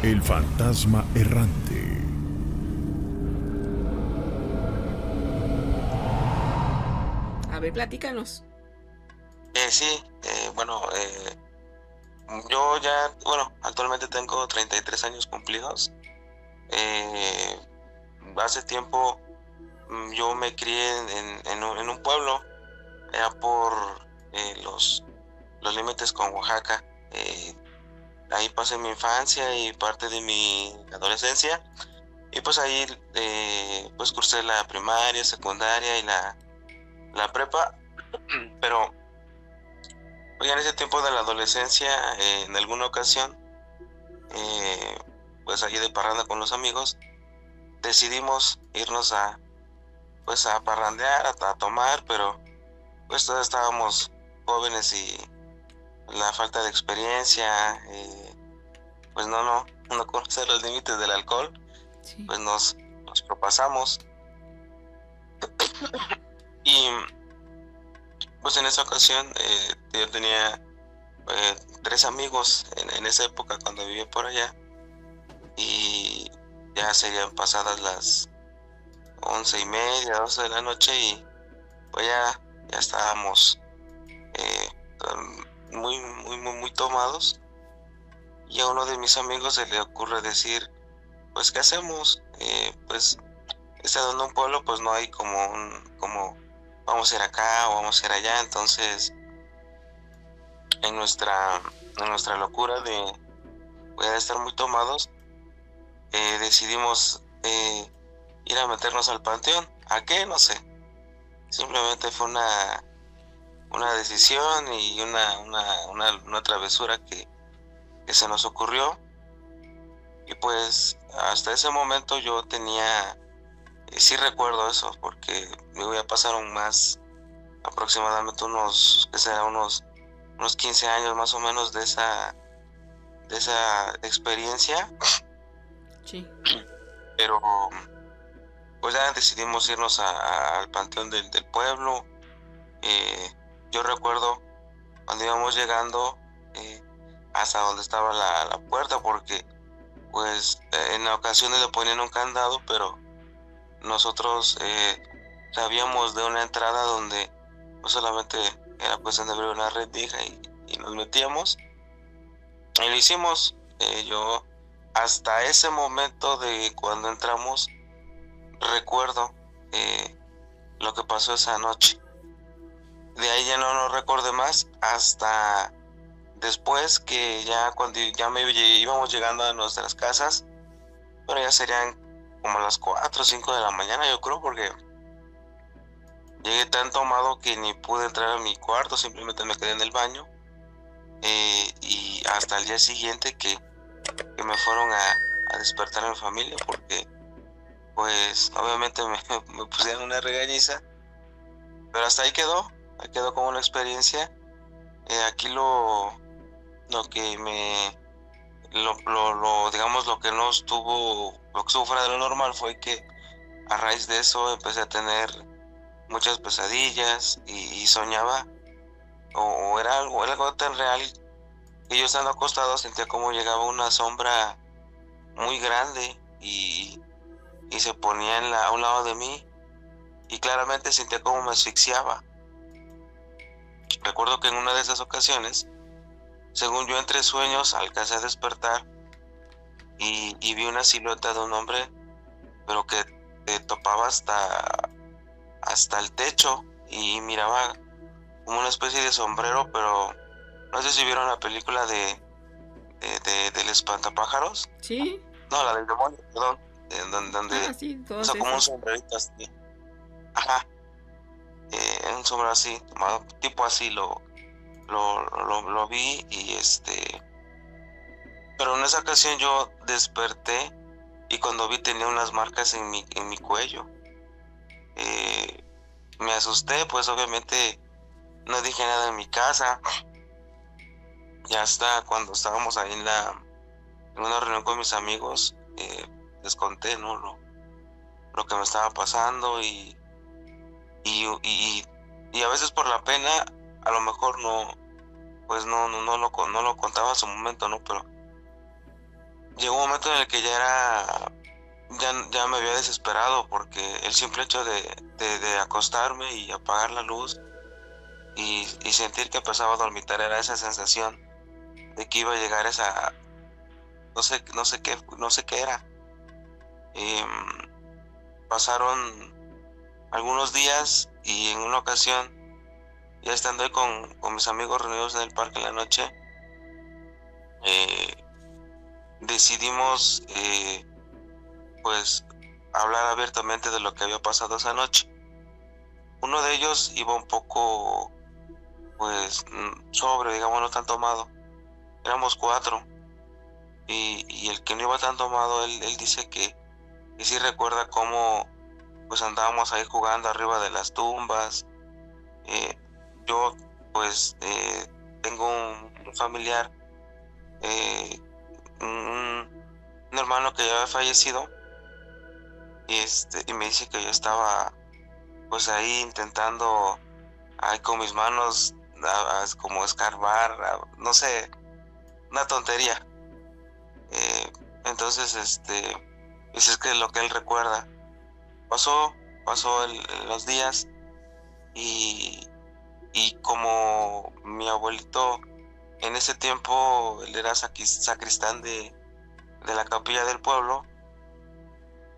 El fantasma errante. A ver, platícanos. Sí, bueno, yo ya, bueno, actualmente tengo 33 años cumplidos. Eh, Hace tiempo yo me crié en un pueblo, allá por los límites con Oaxaca. Ahí pasé mi infancia y parte de mi adolescencia. Y pues ahí pues cursé la primaria, secundaria y la prepa. Pero pues, en ese tiempo de la adolescencia, en alguna ocasión, pues allí de parranda con los amigos, decidimos irnos pues a parrandear, a tomar, pero pues todos estábamos jóvenes y la falta de experiencia, pues no conocer los límites del alcohol, Sí. pues nos propasamos. Y pues en esa ocasión yo tenía 3 amigos en esa época cuando vivía por allá, y ya serían pasadas las 11:30, 12 de la noche, y pues ya estábamos eh, muy tomados, y a uno de mis amigos se le ocurre decir, pues ¿qué hacemos? Pues estando en un pueblo pues no hay como vamos a ir acá o vamos a ir allá. Entonces en nuestra locura de estar muy tomados, decidimos ir a meternos al panteón. ¿A qué? No sé. Simplemente fue una decisión y una travesura que se nos ocurrió. Y pues hasta ese momento yo tenía, sí recuerdo eso, porque me voy a pasar aproximadamente unos 15 años más o menos de esa experiencia. Sí. Pero pues ya decidimos irnos al panteón del pueblo. Yo recuerdo cuando íbamos llegando hasta donde estaba la puerta, porque pues en ocasiones le ponían un candado, pero nosotros sabíamos de una entrada donde pues solamente era cuestión de abrir una rendija y nos metíamos. Y lo hicimos. Yo hasta ese momento de cuando entramos recuerdo lo que pasó esa noche. De ahí ya no recordé más hasta después, que ya cuando íbamos llegando a nuestras casas, pero ya serían como las 4 o 5 de la mañana, yo creo, porque llegué tan tomado que ni pude entrar a mi cuarto, simplemente me quedé en el baño. Y hasta el día siguiente que me fueron a despertar a mi familia, porque pues obviamente me pusieron una regañiza, pero hasta ahí quedó como una experiencia. Aquí lo que digamos, lo que estuvo fuera de lo normal fue que a raíz de eso empecé a tener muchas pesadillas y soñaba, o era algo tan real que yo, estando acostado, sentía como llegaba una sombra muy grande y se ponía a un lado de mí, y claramente sentía como me asfixiaba. Recuerdo que en una de esas ocasiones, según yo, entre sueños alcancé a despertar y vi una silueta de un hombre, pero que topaba hasta el techo, y miraba como una especie de sombrero, pero no sé si vieron la película del espantapájaros. Sí. No, la del demonio, perdón. Donde Sí, todas usa como un esas. sombrerito así. Ajá. Un sombrero así, tipo así lo vi, y pero en esa ocasión yo desperté, y cuando vi tenía unas marcas en mi cuello. Me asusté, pues obviamente no dije nada en mi casa. Y hasta cuando estábamos ahí en una reunión con mis amigos, les conté, ¿no? Lo que me estaba pasando, y a veces por la pena, a lo mejor no, pues no lo contaba en su momento, ¿no? Pero llegó un momento en el que ya me había desesperado, porque el simple hecho de acostarme y apagar la luz y sentir que empezaba a dormitar, era esa sensación de que iba a llegar esa, no sé qué era. Pasaron algunos días y en una ocasión, ya estando ahí con mis amigos reunidos en el parque en la noche, decidimos pues hablar abiertamente de lo que había pasado esa noche. Uno de ellos iba un poco pues sobrio, digamos, no tan tomado. Éramos 4 y el que no iba tan tomado, él dice que sí recuerda cómo pues andábamos ahí jugando arriba de las tumbas. Yo pues tengo un familiar, un hermano que ya había fallecido, y me dice que yo estaba pues ahí intentando ahí con mis manos como escarbar, no sé, una tontería. Entonces ese es que lo que él recuerda. Pasó los días y como mi abuelito en ese tiempo, él era sacristán de la capilla del pueblo,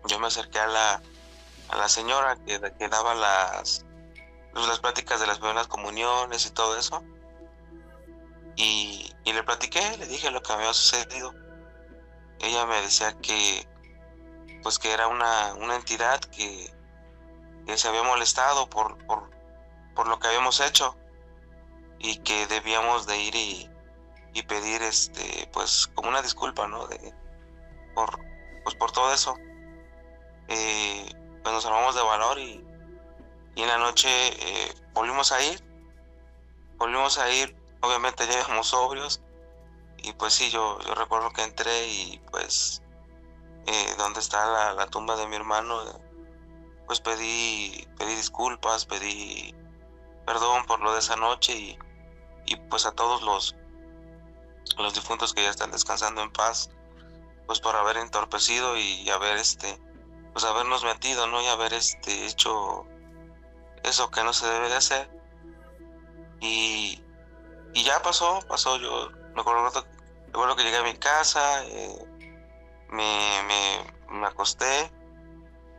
yo me acerqué a la señora que daba las pláticas de las primeras comuniones y todo eso, y le platiqué, le dije lo que me había sucedido. Ella me decía que pues que era una entidad que se había molestado por lo que habíamos hecho, y que debíamos de ir y pedir pues como una disculpa, ¿no? Por todo eso. Pues nos armamos de valor y en la noche volvimos a ir, obviamente ya íbamos sobrios, y pues sí, yo recuerdo que entré y pues donde está la tumba de mi hermano, pues pedí disculpas, pedí perdón por lo de esa noche, y pues a todos los difuntos que ya están descansando en paz, pues por haber entorpecido y haber pues habernos metido, ¿no? Y haber hecho eso que no se debe de hacer. Y ya pasó, yo me acuerdo que llegué a mi casa, me acosté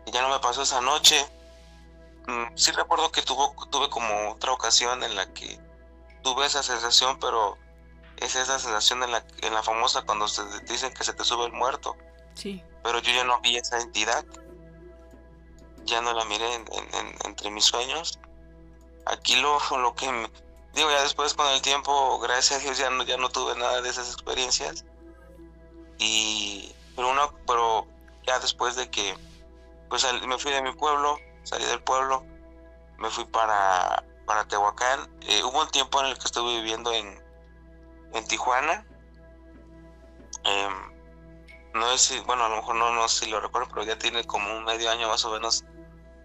y ya no me pasó esa noche. Sí recuerdo que tuve como otra ocasión en la que tuve esa sensación, pero es esa sensación en la famosa cuando te dicen que se te sube el muerto. Sí. Pero yo ya no vi esa entidad, ya no la miré entre mis sueños. Aquí lo que digo, ya después con el tiempo, gracias a Dios, ya no tuve nada de esas experiencias. Pero ya después de que pues me fui de mi pueblo, salí del pueblo, me fui para Tehuacán. Hubo un tiempo en el que estuve viviendo en Tijuana. No sé si, bueno, a lo mejor no sé si lo recuerdo, pero ya tiene como un medio año más o menos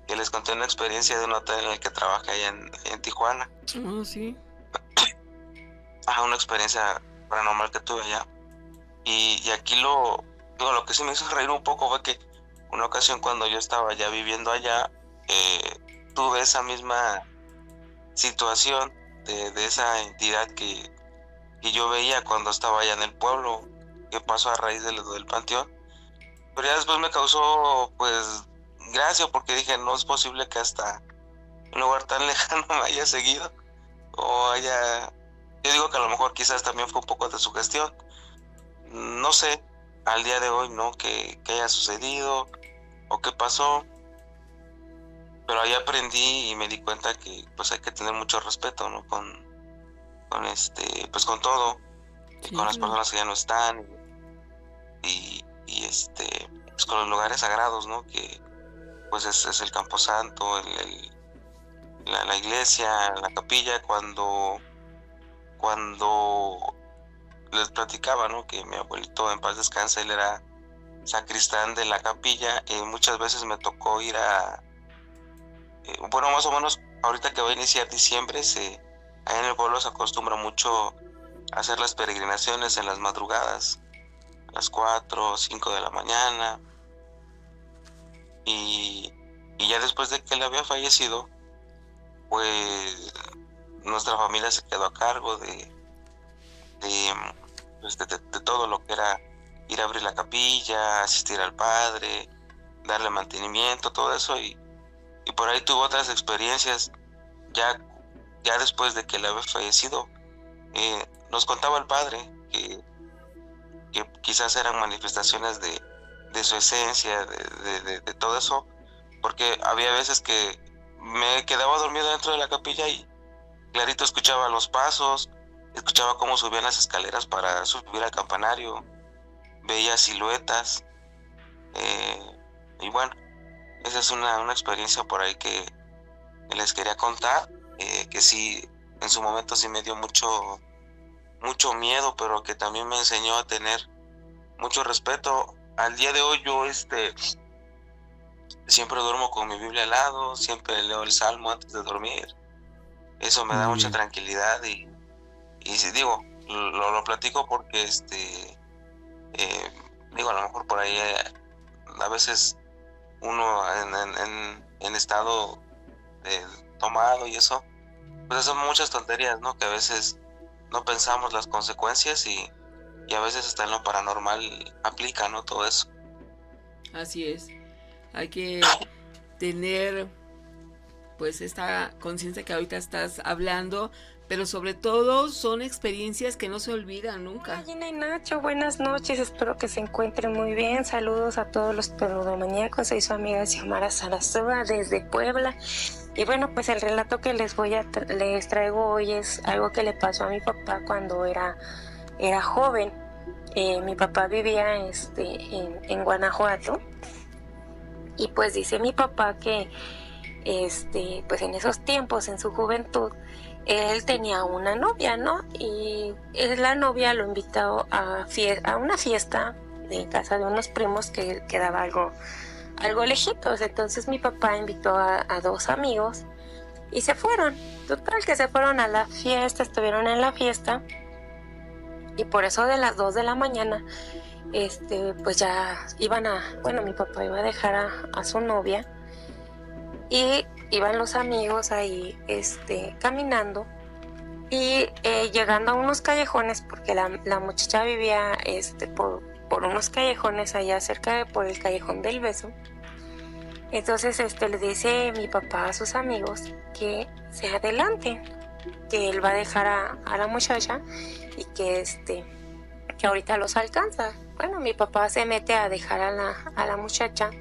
que les conté una experiencia de un hotel en el que trabajé allá en Tijuana. Oh, sí. Una experiencia paranormal que tuve allá. Y aquí lo que sí me hizo reír un poco fue que una ocasión, cuando yo estaba ya viviendo allá, tuve esa misma situación de esa entidad que yo veía cuando estaba allá en el pueblo, que pasó a raíz del panteón. Pero ya después me causó pues gracia, porque dije, no es posible que hasta un lugar tan lejano me haya seguido, yo digo que a lo mejor quizás también fue un poco de sugestión, no sé al día de hoy, ¿no? que haya sucedido o qué pasó, pero ahí aprendí y me di cuenta que pues hay que tener mucho respeto, ¿no? con pues con todo, sí, con las personas que ya no están, y pues con los lugares sagrados, ¿no? Que pues es el camposanto, la iglesia, la capilla. Cuando les platicaba, ¿no? Que mi abuelito, en paz descanse, él era sacristán de la capilla, muchas veces me tocó ir bueno, más o menos ahorita que va a iniciar diciembre, ahí en el pueblo se acostumbra mucho a hacer las peregrinaciones en las madrugadas. las 4 o 5 de la mañana. Y ya después de que él había fallecido, pues nuestra familia se quedó a cargo de todo lo que era ir a abrir la capilla, asistir al padre, darle mantenimiento, todo eso. Y por ahí tuvo otras experiencias ya después de que él había fallecido. Nos contaba el padre que quizás eran manifestaciones de su esencia, de todo eso, porque había veces que me quedaba dormido dentro de la capilla y clarito escuchaba los pasos, escuchaba cómo subían las escaleras para subir al campanario, veía siluetas, y bueno, esa es una experiencia por ahí que les quería contar, que sí, en su momento sí me dio mucho miedo, pero que también me enseñó a tener mucho respeto. Al día de hoy yo siempre duermo con mi Biblia al lado, siempre leo el Salmo antes de dormir. Eso me da mucha tranquilidad y si digo, lo platico porque digo, a lo mejor por ahí a veces uno en estado tomado y eso, pues son muchas tonterías, ¿no? Que a veces no pensamos las consecuencias y a veces hasta en lo paranormal aplica, ¿no? Todo eso. Así es. Hay que tener pues esta conciencia que ahorita estás hablando, pero sobre todo son experiencias que no se olvidan nunca. Hola Gina y Nacho, buenas noches, espero que se encuentren muy bien. Saludos a todos los peludomaníacos, soy su amiga Xiomara Sarasúa desde Puebla. Y bueno, pues el relato que les traigo hoy es algo que le pasó a mi papá cuando era joven. Mi papá vivía en Guanajuato y pues dice mi papá que pues en esos tiempos, en su juventud, él tenía una novia, ¿no? Y la novia lo invitó a una fiesta de casa de unos primos que quedaba algo lejitos. Entonces mi papá invitó a dos amigos y se fueron. Total que se fueron a la fiesta, estuvieron en la fiesta y por eso de las 2 de la mañana pues ya mi papá iba a dejar a su novia y iban los amigos ahí caminando y llegando a unos callejones, porque la muchacha vivía por unos callejones allá cerca por el Callejón del Beso. Entonces le dice mi papá a sus amigos que se adelanten, que él va a dejar a la muchacha y que ahorita los alcanza. Bueno, mi papá se mete a dejar a la muchacha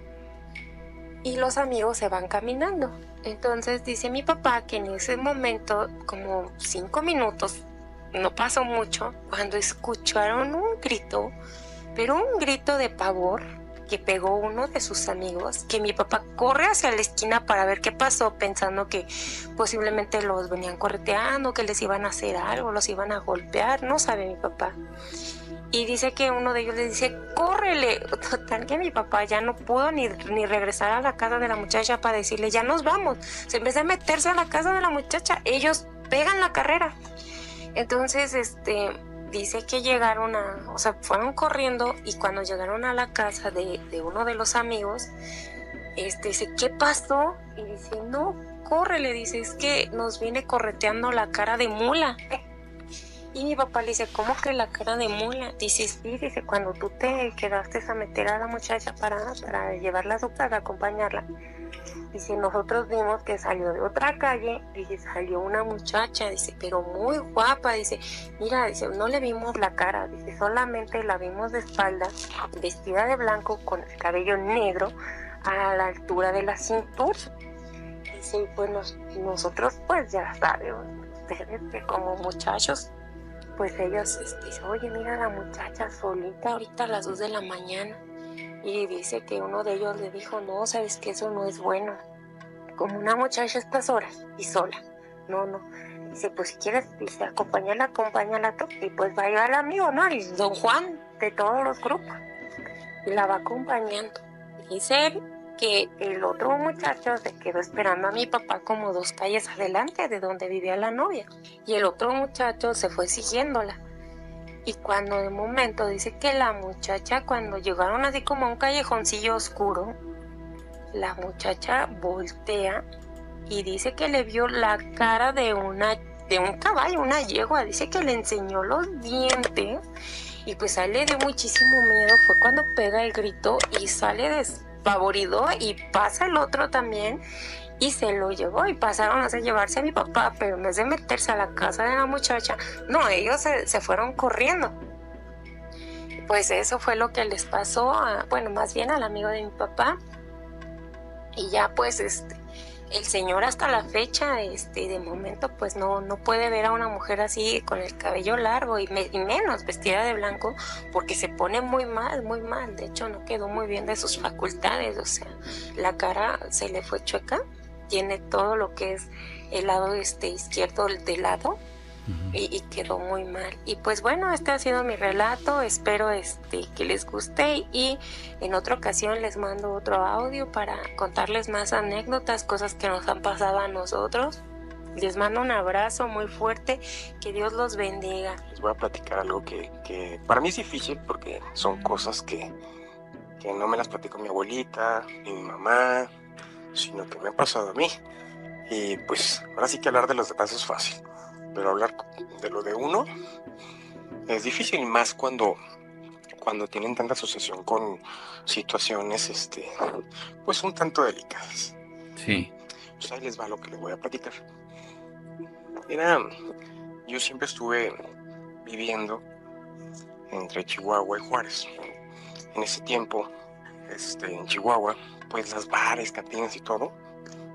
y los amigos se van caminando. Entonces dice mi papá que en ese momento, como 5 minutos, no pasó mucho, cuando escucharon un grito, pero un grito de pavor que pegó uno de sus amigos, que mi papá corre hacia la esquina para ver qué pasó, pensando que posiblemente los venían correteando, que les iban a hacer algo, los iban a golpear, no sabe mi papá. Y dice que uno de ellos le dice, ¡córrele! Total que mi papá ya no pudo ni regresar a la casa de la muchacha para decirle, ya nos vamos. En vez de meterse a la casa de la muchacha, ellos pegan la carrera. Entonces, dice que fueron corriendo y cuando llegaron a la casa de uno de los amigos, dice, ¿qué pasó? Y dice, no, córrele, dice, es que nos viene correteando la cara de mula. Y mi papá le dice, ¿cómo que la cara de mula? Dice, sí, dice, cuando tú te quedaste a meter a la muchacha para llevarla a su casa, acompañarla. Dice, nosotros vimos que salió de otra calle, dice, salió una muchacha, dice, pero muy guapa, dice, mira, dice, no le vimos la cara, dice, solamente la vimos de espalda, vestida de blanco, con el cabello negro, a la altura de la cintura. Dice, pues nosotros, pues ya sabemos, ustedes que como muchachos, pues ellos dicen, oye, mira la muchacha solita ahorita a las 2 de la mañana. Y dice que uno de ellos le dijo, no, sabes que eso no es bueno. Como una muchacha a estas horas y sola. No. Dice, pues si quieres, dice, acompáñala tú. Y pues va a llevar al amigo, ¿no? El don Juan de todos los grupos. Y la va acompañando. Dice él que el otro muchacho se quedó esperando a mi papá como 2 calles adelante de donde vivía la novia. Y el otro muchacho se fue siguiéndola. Y cuando de momento dice que la muchacha, cuando llegaron así como a un callejoncillo oscuro, la muchacha voltea y dice que le vio la cara de un caballo, una yegua. Dice que le enseñó los dientes y pues a él le dio muchísimo miedo. Fue cuando pega el grito y sale despavorido, y pasa el otro también y se lo llevó, y pasaron a llevarse a mi papá, pero en vez de meterse a la casa de la muchacha, no, ellos se fueron corriendo. Pues eso fue lo que les pasó bueno, más bien al amigo de mi papá. Y ya pues el señor hasta la fecha, de momento pues no puede ver a una mujer así con el cabello largo y menos vestida de blanco, porque se pone muy mal, muy mal. De hecho no quedó muy bien de sus facultades, o sea, la cara se le fue chueca, tiene todo lo que es el lado izquierdo de lado, y quedó muy mal. Y pues bueno, este ha sido mi relato. Espero que les guste, y en otra ocasión les mando otro audio para contarles más anécdotas, cosas que nos han pasado a nosotros. Les mando un abrazo muy fuerte, que Dios los bendiga. Les voy a platicar algo que para mí es difícil, porque son cosas que no me las platicó mi abuelita ni mi mamá, sino que me han pasado a mí. Y pues ahora sí que hablar de los demás es fácil, pero hablar de lo de uno es difícil, más cuando tienen tanta asociación con situaciones, pues un tanto delicadas. Sí. Pues ahí les va lo que les voy a platicar. Yo siempre estuve viviendo entre Chihuahua y Juárez. En ese tiempo, en Chihuahua, pues las bares, cantinas y todo,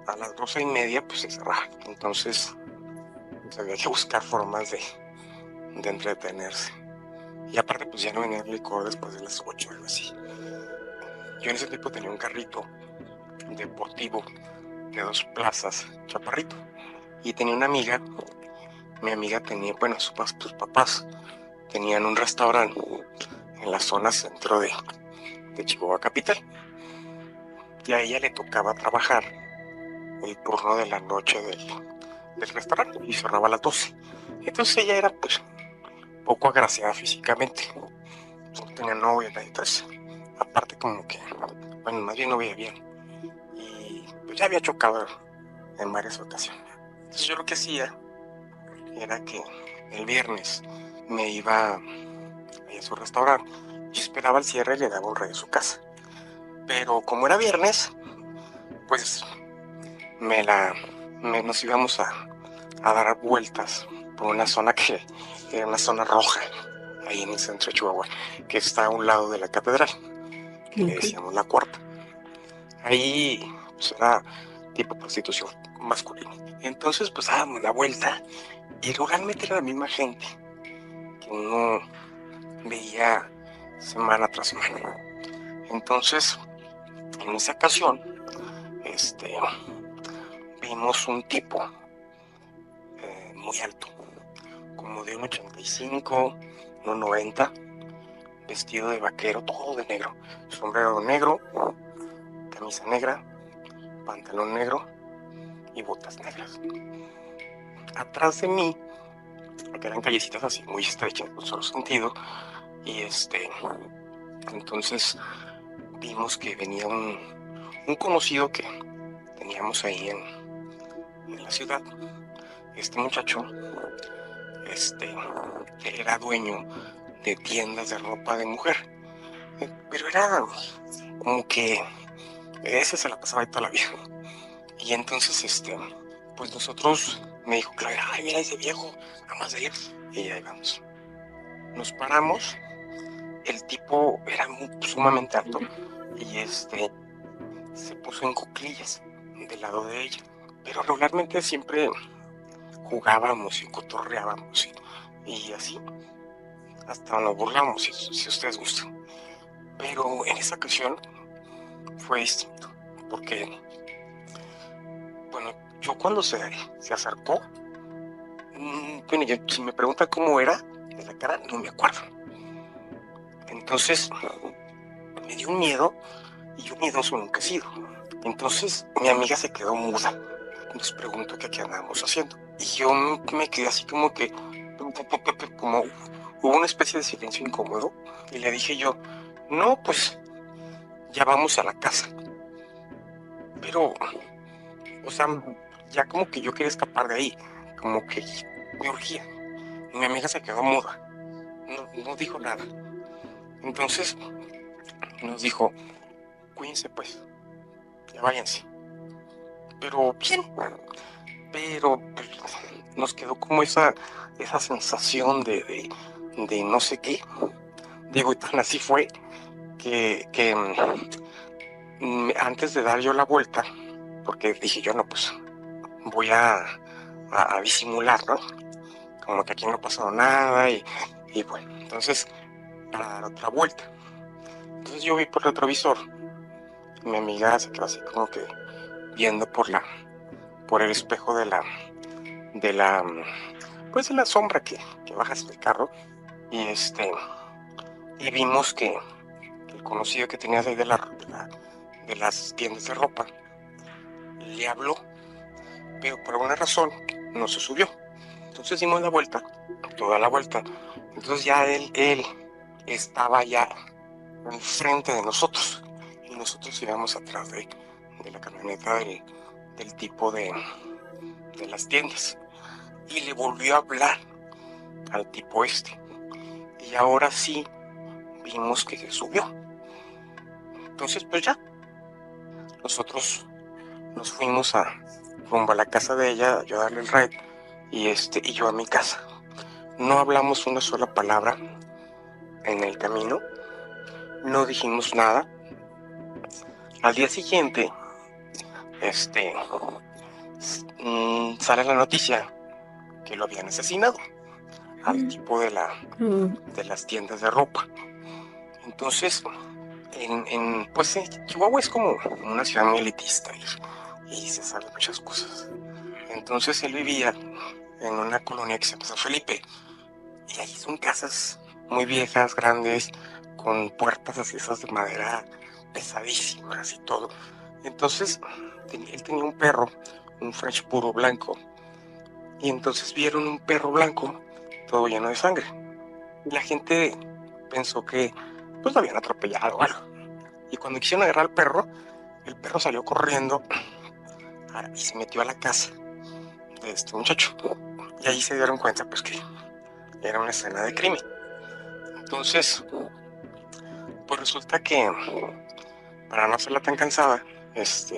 a las 12:30 pues se cerraban. Entonces había que buscar formas de entretenerse. Y aparte pues ya no venía el licor después de las 8 o algo así. Yo en ese tiempo tenía un carrito deportivo de 2 plazas, chaparrito. Y tenía una amiga. Mi amiga tenía, bueno, sus papás tenían un restaurante en la zona centro de Chihuahua capital. Y a ella le tocaba trabajar el turno de la noche del restaurante, y cerraba a las 12. Entonces ella era pues poco agraciada físicamente, no tenía novia, entonces aparte como que, bueno, más bien no veía bien, y pues ya había chocado en varias ocasiones. Entonces yo lo que hacía era que el viernes me iba a su restaurante y esperaba el cierre y le daba un rey a su casa. Pero como era viernes, pues nos íbamos a dar vueltas por una zona que era una zona roja, ahí en el centro de Chihuahua, que está a un lado de la catedral, que le decíamos la Cuarta. Ahí pues era tipo prostitución masculina. Entonces pues dábamos la vuelta, y realmente era la misma gente que uno veía semana tras semana. Entonces en esa ocasión vimos un tipo muy alto, como de 1,85, 1,90, vestido de vaquero, todo de negro, sombrero negro, camisa negra, pantalón negro y botas negras. Atrás de mí, que eran callecitas así muy estrechas, en un solo sentido, y entonces vimos que venía un conocido que teníamos ahí en la ciudad. Este muchacho era dueño de tiendas de ropa de mujer, pero era como que ese se la pasaba ahí toda la vida. Y entonces pues nosotros, me dijo Claudia, ay, mira ese viejo, nada más de ir. Y ahí vamos, nos paramos. El tipo era sumamente alto, y se puso en cuclillas del lado de ella, pero regularmente siempre jugábamos y cotorreábamos y así, hasta nos burlamos, si ustedes gustan. Pero en esa ocasión fue distinto, porque, bueno, yo cuando se acercó, bueno, si me preguntan cómo era de la cara, no me acuerdo. Entonces me dio un miedo, y yo miedoso nunca he sido. Entonces mi amiga se quedó muda, nos preguntó qué andábamos haciendo, y yo me quedé así como que, como hubo una especie de silencio incómodo y le dije yo, no, pues ya vamos a la casa. Pero, o sea, ya como que yo quería escapar de ahí, como que me urgía. Y mi amiga se quedó muda, no dijo nada. Entonces nos dijo, cuídense pues, ya váyanse. Pero bien, pero pues, nos quedó como esa sensación de no sé qué. Digo, y tan así fue que antes de dar yo la vuelta, porque dije yo, no, pues voy a disimular, ¿no? Como que aquí no ha pasado nada y bueno, entonces para dar otra vuelta. Entonces yo vi por el retrovisor, mi amiga se quedó así como que viendo por el espejo de la pues de la sombra que bajas del carro y vimos que el conocido que tenías ahí de las tiendas de ropa le habló, pero por alguna razón no se subió. Entonces dimos la vuelta, toda la vuelta. Entonces ya él estaba ya enfrente de nosotros y nosotros íbamos atrás de la camioneta del tipo de las tiendas. Y le volvió a hablar al tipo y ahora sí vimos que se subió. Entonces pues ya nosotros nos fuimos rumbo a la casa de ella, yo a darle el ride y yo a mi casa. No hablamos una sola palabra en el camino, no dijimos nada. Al día siguiente sale la noticia que lo habían asesinado al tipo de las tiendas de ropa. Entonces pues Chihuahua es como una ciudad muy elitista y se saben muchas cosas. Entonces él vivía en una colonia que se llama San Felipe y ahí son casas muy viejas, grandes, con puertas así esas de madera pesadísimas y todo. Entonces él tenía un perro, un French puro blanco, y entonces vieron un perro blanco todo lleno de sangre. La gente pensó que pues lo habían atropellado o algo. Y cuando quisieron agarrar al perro, el perro salió corriendo y se metió a la casa de este muchacho. Y ahí se dieron cuenta pues que era una escena de crimen. Entonces, pues resulta que, para no hacerla tan cansada, pues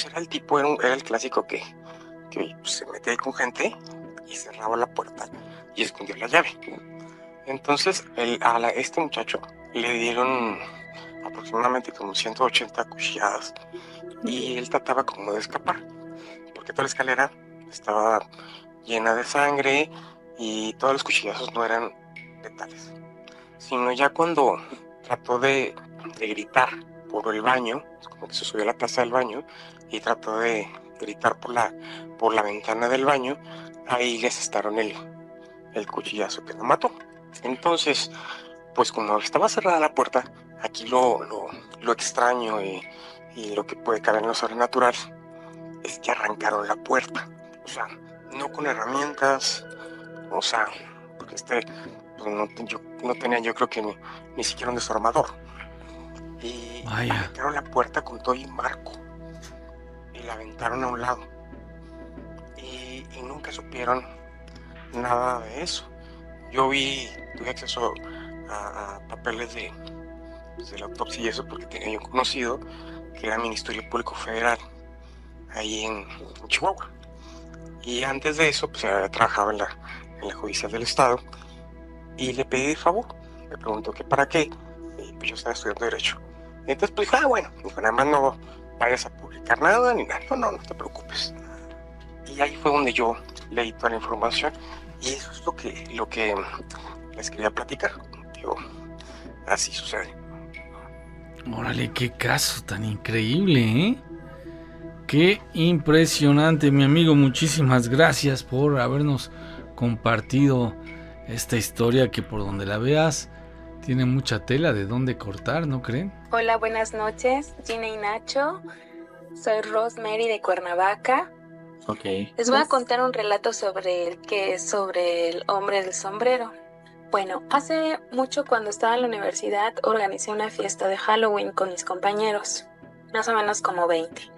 era el tipo, era el clásico que pues, se metía ahí con gente y cerraba la puerta y escondía la llave. Entonces a este muchacho le dieron aproximadamente como 180 cuchilladas y él trataba como de escapar, porque toda la escalera estaba llena de sangre y todos los cuchillazos no eran letales, sino ya cuando trató de gritar por el baño, como que se subió a la taza del baño y trató de gritar por la ventana del baño, ahí le asestaron el cuchillazo que lo mató. Entonces, pues como estaba cerrada la puerta, aquí lo extraño y lo que puede caer en lo sobrenatural es que arrancaron la puerta. O sea, no con herramientas, o sea, porque pues no tenía yo creo que ni siquiera un desarmador. Y arrancaron la puerta con todo y marco y la aventaron a un lado. Y nunca supieron nada de eso. Yo tuve acceso a papeles de la autopsia y eso porque tenía yo conocido que era Ministerio Público Federal ahí en Chihuahua. Y antes de eso, pues trabajaba en la Judicial del Estado y le pedí de favor. Me preguntó que para qué, y pues yo estaba estudiando Derecho. Entonces pues dijo, bueno, nada más no vayas a publicar nada ni nada, no te preocupes. Y ahí fue donde yo leí toda la información y eso es lo que les quería platicar. Digo, así sucede. Órale, qué caso tan increíble, ¿eh? Qué impresionante, mi amigo. Muchísimas gracias por habernos compartido esta historia que por donde la veas tiene mucha tela de dónde cortar, ¿no creen? Hola, buenas noches, Gina y Nacho. Soy Rosemary de Cuernavaca. Ok. Les voy a contar un relato sobre el hombre del sombrero. Bueno, hace mucho cuando estaba en la universidad organicé una fiesta de Halloween con mis compañeros, más o menos como 20.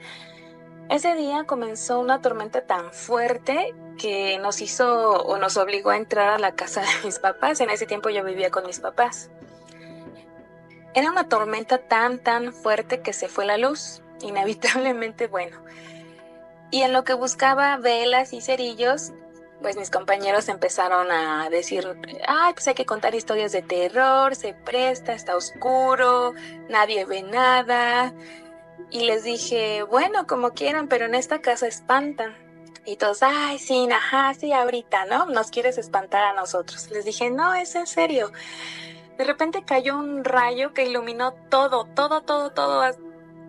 Ese día comenzó una tormenta tan fuerte que nos hizo o nos obligó a entrar a la casa de mis papás. En ese tiempo yo vivía con mis papás. Era una tormenta tan fuerte que se fue la luz, inevitablemente, bueno. Y en lo que buscaba velas y cerillos, pues mis compañeros empezaron a decir, ay, pues hay que contar historias de terror, se presta, está oscuro, nadie ve nada. Y les dije, bueno, como quieran, pero en esta casa espantan. Y todos, ay, sí, ajá, sí, ahorita, ¿no? Nos quieres espantar a nosotros. Les dije, no, es en serio. De repente cayó un rayo que iluminó todo,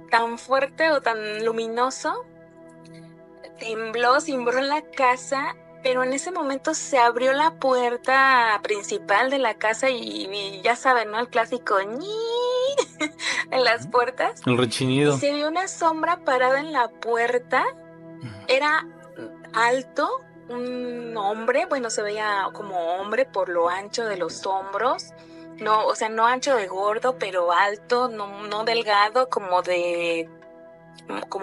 tan fuerte o tan luminoso. Tembló la casa, pero en ese momento se abrió la puerta principal de la casa y ya saben, ¿no? El clásico ñi en las puertas. El rechinido. Y se vio una sombra parada en la puerta. Era alto, un hombre, bueno, se veía como hombre por lo ancho de los hombros. No, o sea, no ancho de gordo, pero alto, no delgado, como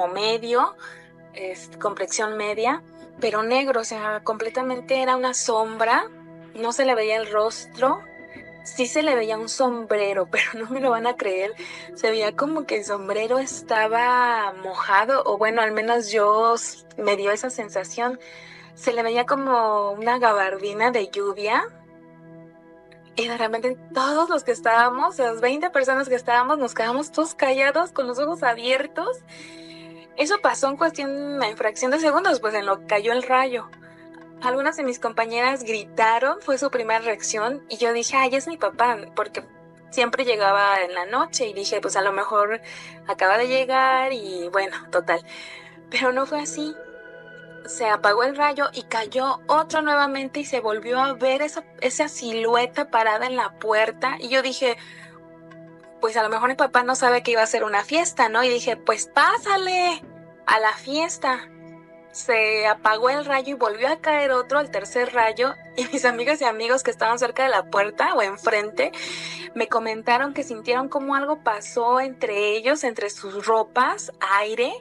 medio, complexión media, pero negro, o sea, completamente era una sombra, no se le veía el rostro, sí se le veía un sombrero, pero no me lo van a creer, se veía como que el sombrero estaba mojado, o bueno, al menos me dio esa sensación, se le veía como una gabardina de lluvia. Y de repente todos los que estábamos, las 20 personas que estábamos, nos quedamos todos callados con los ojos abiertos. Eso pasó en fracción de segundos, pues en lo que cayó el rayo. Algunas de mis compañeras gritaron, fue su primera reacción, y yo dije, ay, es mi papá, porque siempre llegaba en la noche, y dije, pues a lo mejor acaba de llegar, y bueno, total. Pero no fue así. Se apagó el rayo y cayó otro nuevamente y se volvió a ver esa silueta parada en la puerta. Y yo dije, pues a lo mejor mi papá no sabe que iba a ser una fiesta, ¿no? Y dije, pues pásale a la fiesta. Se apagó el rayo y volvió a caer otro, el tercer rayo. Y mis amigas y amigos que estaban cerca de la puerta o enfrente me comentaron que sintieron como algo pasó entre ellos, entre sus ropas, aire.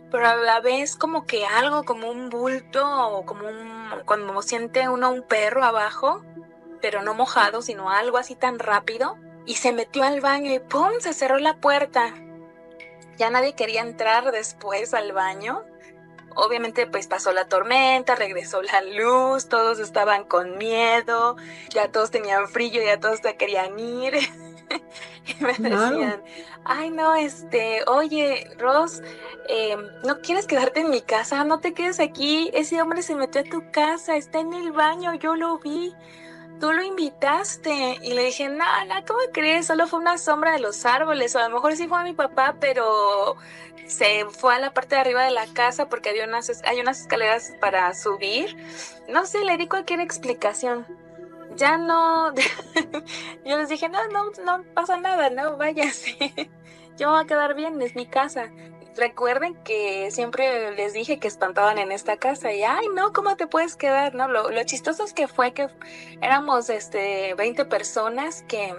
Pero a la vez como que algo, como un bulto, o cuando siente uno un perro abajo, pero no mojado, sino algo así tan rápido, y se metió al baño y ¡pum!, se cerró la puerta. Ya nadie quería entrar después al baño. Obviamente pues pasó la tormenta, regresó la luz, todos estaban con miedo, ya todos tenían frío, ya todos se querían ir. Y me decían, ay no, oye, Ros, ¿no quieres quedarte en mi casa? No te quedes aquí, ese hombre se metió a tu casa, está en el baño, yo lo vi, tú lo invitaste. Y le dije, no, ¿cómo crees? Solo fue una sombra de los árboles, o a lo mejor sí fue mi papá, pero se fue a la parte de arriba de la casa porque hay unas escaleras para subir. No sé, le di cualquier explicación. Ya no, yo les dije, no pasa nada, no, váyase, yo voy a quedar bien, es mi casa. Recuerden que siempre les dije que espantaban en esta casa y, ay, no, ¿cómo te puedes quedar? No, lo chistoso es que fue que éramos 20 personas que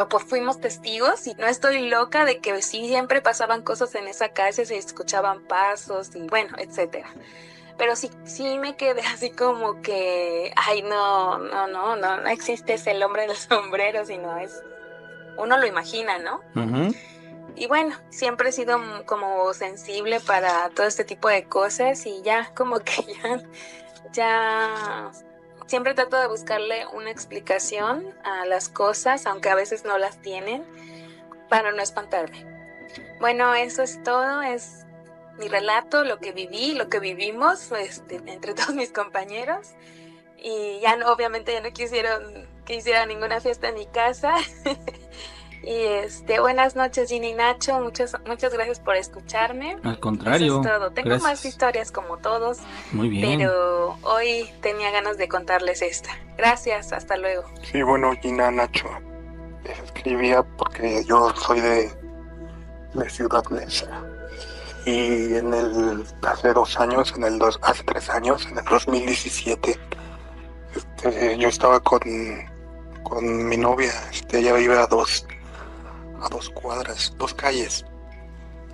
pues fuimos testigos, y no estoy loca de que sí siempre pasaban cosas en esa casa, se escuchaban pasos y bueno, etcétera. Pero sí me quedé así como que, ay, no existe ese el hombre del sombrero, sino uno lo imagina, ¿no? Uh-huh. Y bueno, siempre he sido como sensible para todo este tipo de cosas, y ya como que ya siempre trato de buscarle una explicación a las cosas, aunque a veces no las tienen, para no espantarme. Bueno, eso es todo, es mi relato, lo que viví, lo que vivimos entre todos mis compañeros, y ya obviamente ya no quisieron que hiciera ninguna fiesta en mi casa. Y buenas noches, Ginny y Nacho, muchas gracias por escucharme. Al contrario, eso es todo. Tengo gracias. más historias como todos. Muy bien. Pero hoy tenía ganas de contarles esta. Gracias, hasta luego. Sí, bueno, Gina, Nacho, les escribía porque yo soy de Ciudad Neza. Y hace 3 años, en el 2017, yo estaba con mi novia, ella vive a dos cuadras, 2 calles.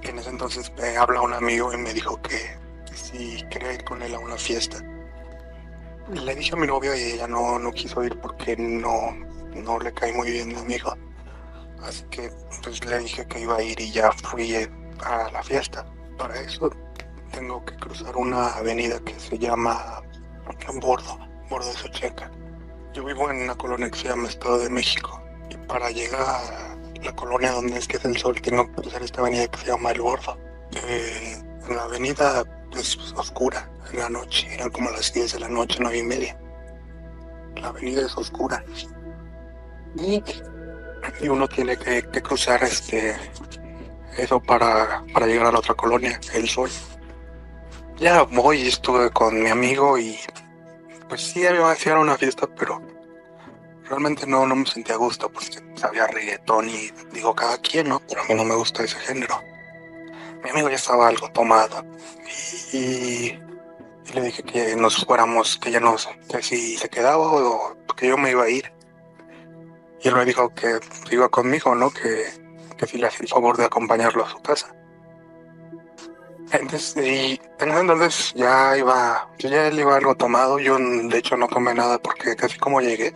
Y en ese entonces me habla un amigo y me dijo que si quería ir con él a una fiesta. Le dije a mi novia y ella no quiso ir porque no le cae muy bien mi amigo. Así que pues le dije que iba a ir y ya fui a la fiesta. Para eso tengo que cruzar una avenida que se llama Bordo de Xocheca. Yo vivo en una colonia que se llama Estado de México. Y para llegar a la colonia donde es que es el sol, tengo que cruzar esta avenida que se llama El Bordo. La avenida es oscura en la noche, eran como las 10 de la noche, 9:30. La avenida es oscura. Y uno tiene que cruzar eso para llegar a la otra colonia, El Sol. Ya voy, estuve con mi amigo y pues sí, iba a hacer una fiesta, pero realmente no me sentía a gusto porque sabía reggaetón y digo cada quien, ¿no? Pero a mí no me gusta ese género. Mi amigo ya estaba algo tomado y le dije que nos fuéramos, que si se quedaba o que yo me iba a ir. Y él me dijo que iba conmigo, ¿no? Que si le hacía el favor de acompañarlo a su casa. Entonces, y en ese entonces ya él iba algo tomado. Yo de hecho no tomé nada porque casi como llegué,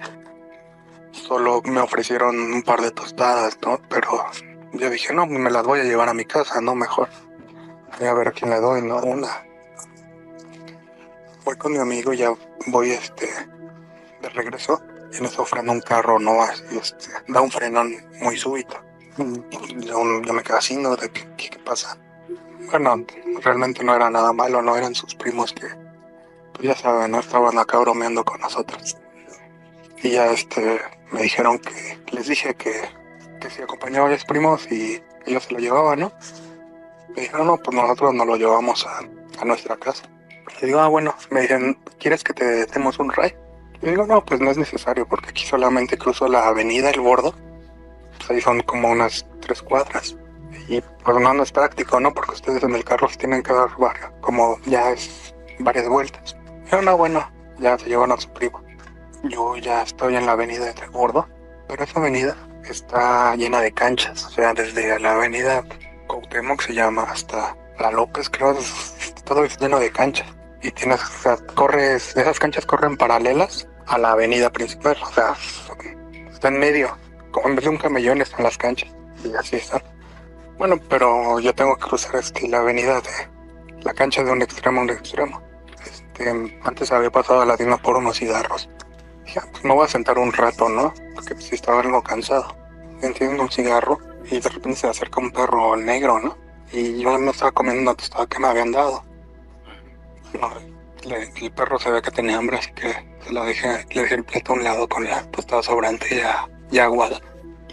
solo me ofrecieron un par de tostadas, ¿no? Pero yo dije, no, me las voy a llevar a mi casa, ¿no? Mejor. Voy a ver a quién le doy, ¿no? Una. Voy con mi amigo, ya voy de regreso. Y en eso frena un carro, ¿no? Así, da un frenón muy súbito. Yo me quedé así, ¿no? De ¿qué pasa? Bueno, realmente no era nada malo, no eran sus primos que, pues ya saben, ¿no? Estaban acá bromeando con nosotros. Y ya me dijeron les dije que si acompañaba a los primos y ellos se lo llevaban, ¿no? Me dijeron, no, pues nosotros nos lo llevamos a nuestra casa. Le digo, bueno, me dijeron, ¿quieres que te demos un ride? Le digo, no, pues no es necesario porque aquí solamente cruzo la avenida El Bordo. Pues ahí son como unas 3 cuadras. Y pues no es práctico, ¿no? Porque ustedes en el carro se tienen que dar como ya es varias vueltas. Pero no, bueno, ya se llevan a su primo. Yo ya estoy en la avenida de El Bordo, pero esa avenida está llena de canchas. O sea, desde la avenida Cuauhtémoc se llama hasta La López, creo, todo es lleno de canchas. Y esas canchas corren paralelas a la avenida principal. O sea, está en medio, como en vez de un camellón están las canchas. Y así están. Bueno, pero yo tengo que cruzar la avenida de la cancha de un extremo a un extremo. Antes había pasado la misma por unos cigarros. Dije, pues me voy a sentar un rato, ¿no? Porque pues estaba algo cansado. Enciendo un cigarro y de repente se acerca un perro negro, ¿no? Y yo me estaba comiendo una tostada que me habían dado. No, el perro se ve que tenía hambre, así que le dejé el plato a un lado con la tostada sobrante ya aguada.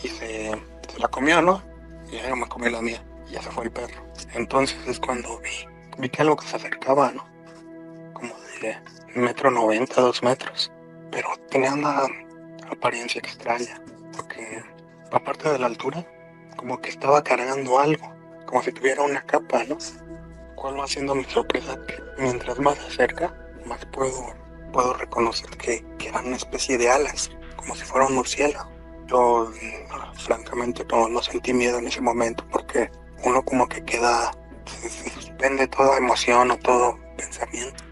Y se la comió, ¿no? Y yo me comí la mía. Y ya se fue el perro. Entonces es cuando vi que algo que se acercaba, ¿no? Como de 1,90 m, 2 metros. Pero tenía una apariencia extraña. Porque aparte de la altura, como que estaba cargando algo. Como si tuviera una capa, ¿no? ¿Cuál va siendo mi sorpresa? Que mientras más se acerca, más puedo reconocer que era una especie de alas. Como si fuera un murciélago. Yo, francamente, no sentí miedo en ese momento porque uno como que se suspende toda emoción o todo pensamiento.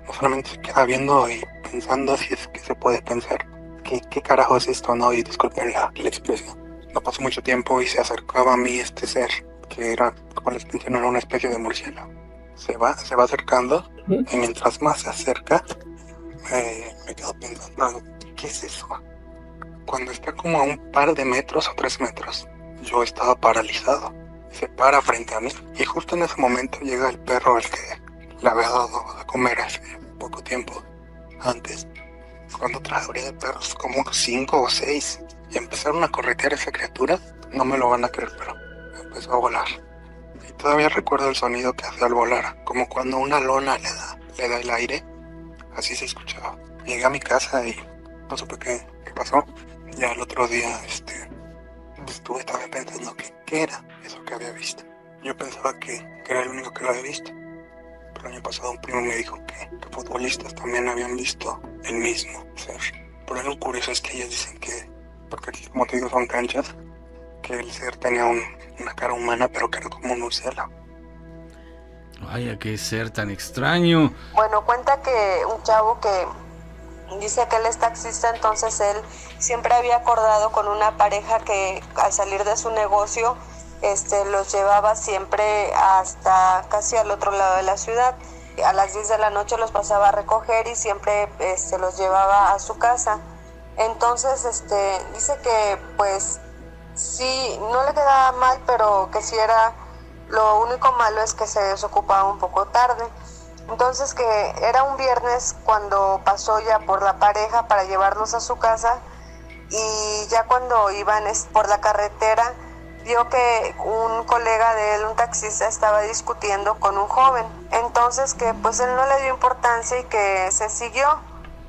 No solamente se queda viendo y pensando si es que se puede pensar. ¿Qué carajo es esto, no? Y disculpen la expresión. No pasó mucho tiempo y se acercaba a mí este ser, que era, como les mencioné, era una especie de murciélago. Se va acercando y mientras más se acerca, me quedo pensando, ¿qué es eso? Cuando está como a un par de metros o 3 metros, yo estaba paralizado. Se para frente a mí y justo en ese momento llega el perro al que le había dado a comer hace poco tiempo antes. Cuando traje de perros, como unos 5 o 6, y empezaron a corretear a esa criatura, no me lo van a creer, pero empezó a volar. Y todavía recuerdo el sonido que hacía al volar, como cuando una lona le da el aire, así se escuchaba. Llegué a mi casa y no supe qué pasó. Ya el otro día estuve también pensando qué era eso que había visto. Yo pensaba que era el único que lo había visto. Pero el año pasado un primo me dijo que futbolistas también habían visto el mismo ser. Pero algo curioso es que ellos dicen que, porque aquí como te digo son canchas, que el ser tenía una cara humana pero que era como un murciélago. Vaya, qué ser tan extraño. Bueno, cuenta que un chavo que dice que él es taxista, entonces él siempre había acordado con una pareja que al salir de su negocio los llevaba siempre hasta casi al otro lado de la ciudad. A las 10 de la noche los pasaba a recoger y siempre los llevaba a su casa. Entonces dice que pues sí, no le quedaba mal, pero que sí era, lo único malo es que se desocupaba un poco tarde. Entonces que era un viernes cuando pasó ya por la pareja para llevarlos a su casa, y ya cuando iban por la carretera vio que un colega de él, un taxista, estaba discutiendo con un joven. Entonces que pues él no le dio importancia y que se siguió.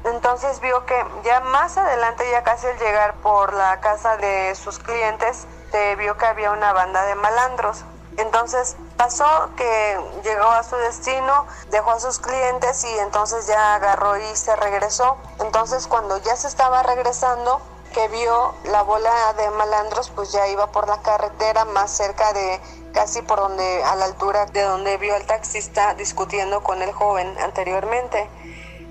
Entonces vio que ya más adelante, ya casi al llegar por la casa de sus clientes, vio que había una banda de malandros. Entonces pasó que llegó a su destino, dejó a sus clientes y entonces ya agarró y se regresó. Entonces cuando ya se estaba regresando, que vio la bola de malandros, pues ya iba por la carretera más cerca de, casi por donde, a la altura de donde vio al taxista discutiendo con el joven anteriormente.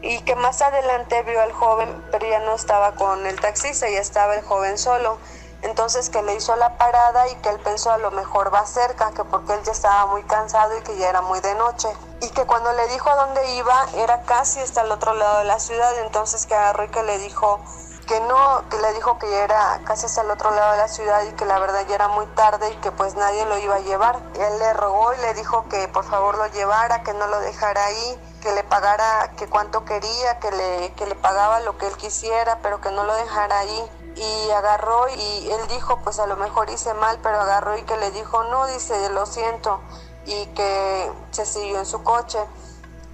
Y que más adelante vio al joven, pero ya no estaba con el taxista, ya estaba el joven solo. Entonces que le hizo la parada y que él pensó a lo mejor va cerca, que porque él ya estaba muy cansado y que ya era muy de noche. Y que cuando le dijo a dónde iba, era casi hasta el otro lado de la ciudad. Entonces que agarró y que le dijo que no, que le dijo que ya era casi hasta el otro lado de la ciudad y que la verdad ya era muy tarde y que pues nadie lo iba a llevar. Él le rogó y le dijo que por favor lo llevara, que no lo dejara ahí, que le pagara, que cuánto quería, que le pagaba lo que él quisiera, pero que no lo dejara ahí. Y agarró y él dijo, pues a lo mejor hice mal, pero agarró y que le dijo, no, dice, lo siento, y que se siguió en su coche.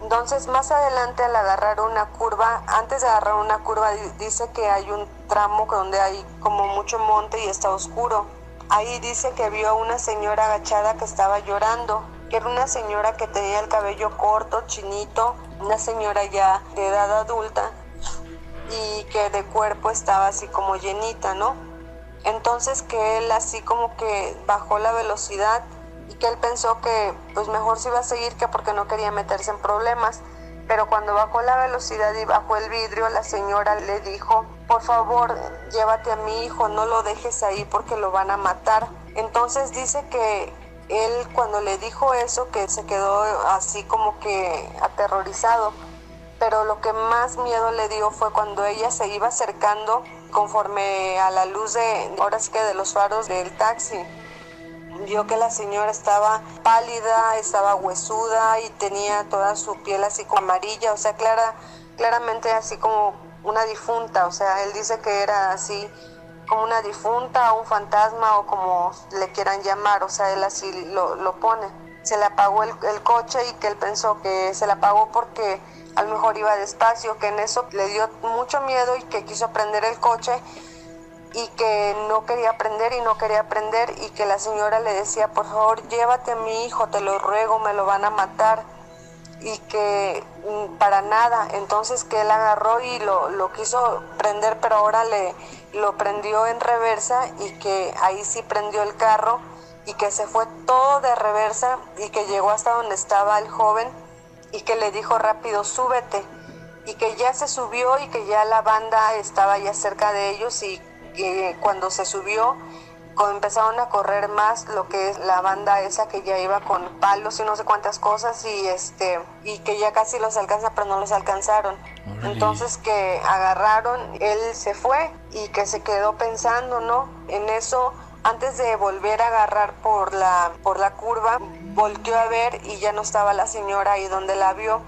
Entonces más adelante, al agarrar una curva, antes de agarrar una curva, dice que hay un tramo donde hay como mucho monte y está oscuro. Ahí dice que vio a una señora agachada que estaba llorando, que era una señora que tenía el cabello corto, chinito, una señora ya de edad adulta, y que de cuerpo estaba así como llenita, ¿no? Entonces que él así como que bajó la velocidad y que él pensó que pues mejor se iba a seguir, que porque no quería meterse en problemas. Pero cuando bajó la velocidad y bajó el vidrio, la señora le dijo, por favor, llévate a mi hijo, no lo dejes ahí porque lo van a matar. Entonces dice que él cuando le dijo eso, que se quedó así como que aterrorizado. Pero lo que más miedo le dio fue cuando ella se iba acercando conforme a la luz ahora sí que de los faros del taxi. Vio que la señora estaba pálida, estaba huesuda y tenía toda su piel así como amarilla, o sea, claramente así como una difunta. O sea, él dice que era así como una difunta o un fantasma o como le quieran llamar, o sea, él así lo pone. Se le apagó el coche y que él pensó que se le apagó porque a lo mejor iba despacio, que en eso le dio mucho miedo y que quiso prender el coche y que no quería prender y que la señora le decía, por favor, llévate a mi hijo, te lo ruego, me lo van a matar, y que para nada. Entonces que él agarró y lo quiso prender, pero ahora lo prendió en reversa y que ahí sí prendió el carro y que se fue todo de reversa y que llegó hasta donde estaba el joven y que le dijo rápido, súbete, y que ya se subió y que ya la banda estaba ya cerca de ellos y que cuando se subió empezaron a correr más lo que es la banda esa que ya iba con palos y no sé cuántas cosas y que ya casi los alcanza pero no los alcanzaron. Órale. Entonces que agarraron, él se fue y que se quedó pensando, ¿no? En eso, antes de volver a agarrar por la curva, volteó a ver y ya no estaba la señora ahí donde la vio.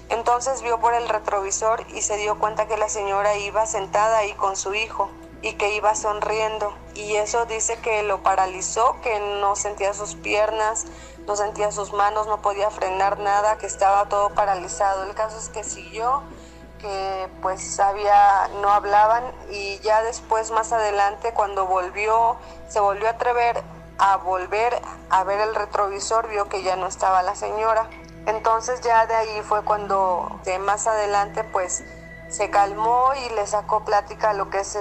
Entonces vio por el retrovisor y se dio cuenta que la señora iba sentada ahí con su hijo y que iba sonriendo, y eso dice que lo paralizó, que no sentía sus piernas, no sentía sus manos, no podía frenar nada, que estaba todo paralizado. El caso es que siguió, que pues no hablaban, y ya después más adelante cuando se volvió a atrever a volver a ver el retrovisor, vio que ya no estaba la señora. Entonces ya de ahí fue cuando más adelante pues se calmó y le sacó plática a lo que es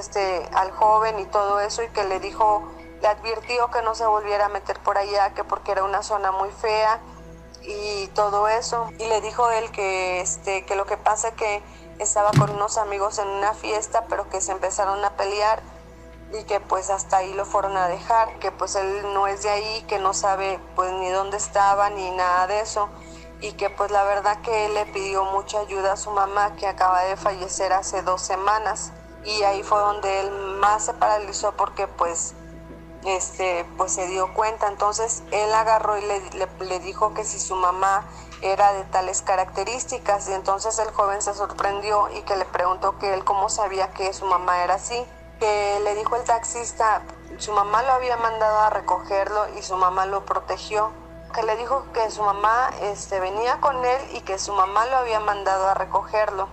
al joven y todo eso, y que le dijo, le advirtió que no se volviera a meter por allá, que porque era una zona muy fea y todo eso. Y le dijo él que que lo que pasa es que estaba con unos amigos en una fiesta, pero que se empezaron a pelear y que pues hasta ahí lo fueron a dejar, que pues él no es de ahí, que no sabe pues ni dónde estaba ni nada de eso, y que pues la verdad que él le pidió mucha ayuda a su mamá, que acaba de fallecer hace 2 semanas, y ahí fue donde él más se paralizó, porque pues pues se dio cuenta. Entonces él agarró y le dijo que si su mamá era de tales características, y entonces el joven se sorprendió y que le preguntó que él cómo sabía que su mamá era así, que le dijo el taxista, su mamá lo había mandado a recogerlo y su mamá lo protegió, que le dijo que su mamá venía con él y que su mamá lo había mandado a recogerlo.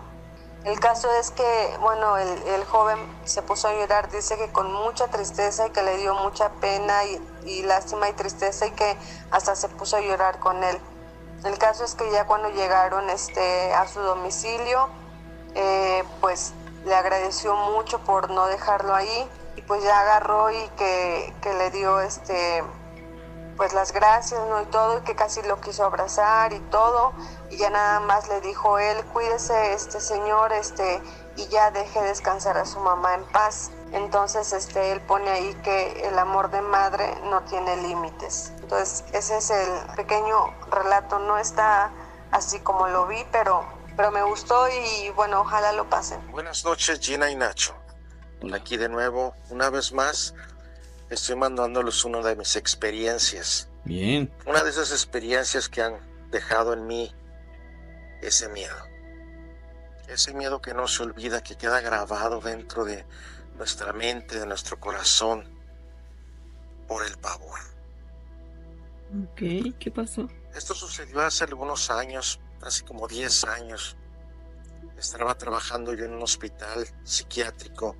El caso es que, bueno, el joven se puso a llorar, dice que con mucha tristeza, y que le dio mucha pena y lástima y tristeza, y que hasta se puso a llorar con él. El caso es que ya cuando llegaron a su domicilio, pues le agradeció mucho por no dejarlo ahí, y pues ya agarró y que le dio pues las gracias, ¿no? Y todo, y que casi lo quiso abrazar y todo, y ya nada más le dijo él, cuídese señor, y ya deje descansar a su mamá en paz. Entonces él pone ahí que el amor de madre no tiene límites. Entonces ese es el pequeño relato, no está así como lo vi, pero me gustó, y bueno, ojalá lo pasen. Buenas noches, Gina y Nacho. Aquí de nuevo, una vez más, estoy mandándoles una de mis experiencias. Bien. Una de esas experiencias que han dejado en mí ese miedo. Ese miedo que no se olvida, que queda grabado dentro de nuestra mente, de nuestro corazón, por el pavor. Ok, ¿qué pasó? Esto sucedió hace algunos años, hace como 10 años. Estaba trabajando yo en un hospital psiquiátrico,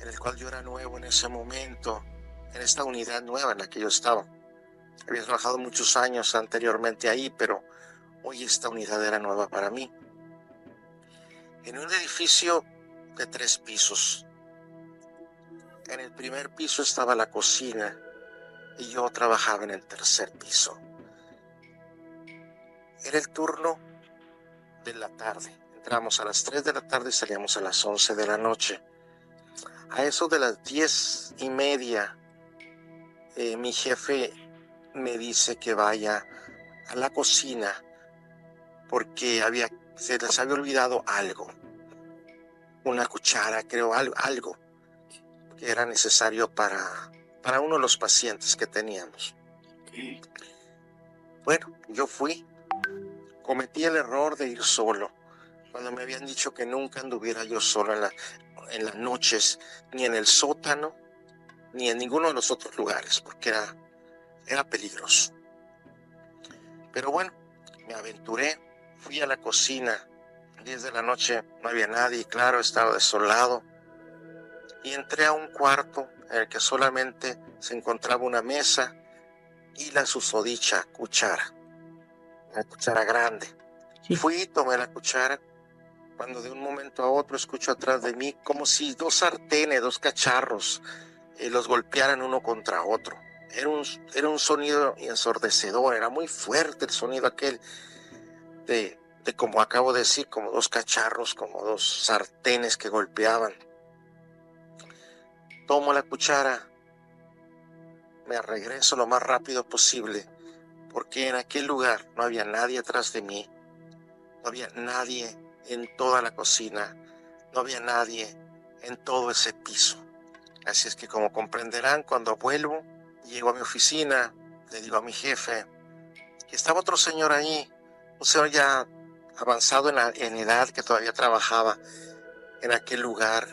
en el cual yo era nuevo en ese momento, en esta unidad nueva en la que yo estaba. Había trabajado muchos años anteriormente ahí, pero hoy esta unidad era nueva para mí. En un edificio de 3 pisos. En el primer piso estaba la cocina y yo trabajaba en el tercer piso. Era el turno de la tarde. Entramos a las 3 de la tarde y salíamos a las 11 de la noche. A eso de las 10:30, mi jefe me dice que vaya a la cocina porque se les había olvidado algo. Una cuchara, creo, algo que era necesario para uno de los pacientes que teníamos. Bueno, yo fui. Cometí el error de ir solo, cuando me habían dicho que nunca anduviera yo solo en las noches, ni en el sótano, ni en ninguno de los otros lugares, porque era peligroso. Pero bueno, me aventuré, fui a la cocina, 10 de la noche, no había nadie, claro, estaba desolado, y entré a un cuarto en el que solamente se encontraba una mesa y la susodicha cuchara, una cuchara grande. Sí. Fui, tomé la cuchara, cuando de un momento a otro escucho atrás de mí como si 2 sartenes, 2 cacharros, los golpearan uno contra otro. Era un sonido ensordecedor, era muy fuerte el sonido aquel de como acabo de decir, como 2 cacharros, como 2 sartenes que golpeaban. Tomo la cuchara, me regreso lo más rápido posible, porque en aquel lugar no había nadie atrás de mí, no había nadie en toda la cocina, no había nadie en todo ese piso. Así es que, como comprenderán, cuando vuelvo, llego a mi oficina, le digo a mi jefe que estaba otro señor ahí, un señor ya avanzado en edad, que todavía trabajaba en aquel lugar.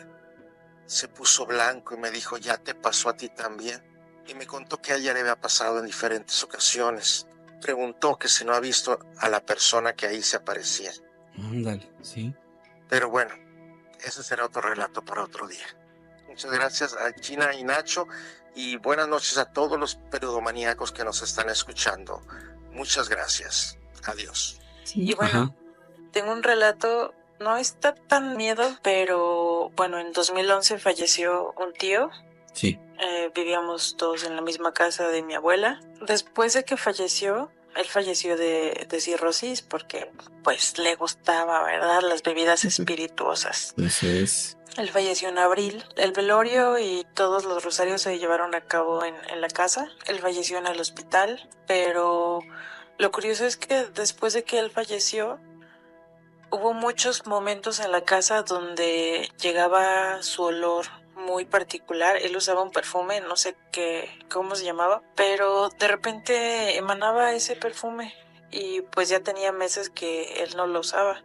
Se puso blanco y me dijo, ¿ya te pasó a ti también? Y me contó que a ella le había pasado en diferentes ocasiones. Preguntó que si no ha visto a la persona que ahí se aparecía. Ándale, sí. Pero bueno, ese será otro relato para otro día. Muchas gracias a Gina y Nacho, y buenas noches a todos los peludomaníacos que nos están escuchando. Muchas gracias. Adiós. Sí, Y bueno, tengo un relato No está tan miedo, pero bueno, en 2011 falleció un tío. Sí. Vivíamos todos en la misma casa de mi abuela. Después de que falleció, él falleció de cirrosis porque pues le gustaba, ¿verdad? Las bebidas espirituosas. Eso es. Él falleció en abril. El velorio y todos los rosarios se llevaron a cabo en la casa. Él falleció en el hospital, pero lo curioso es que después de que él falleció, hubo muchos momentos en la casa donde llegaba su olor muy particular. Él usaba un perfume, no sé cómo se llamaba, pero de repente emanaba ese perfume y pues ya tenía meses que él no lo usaba.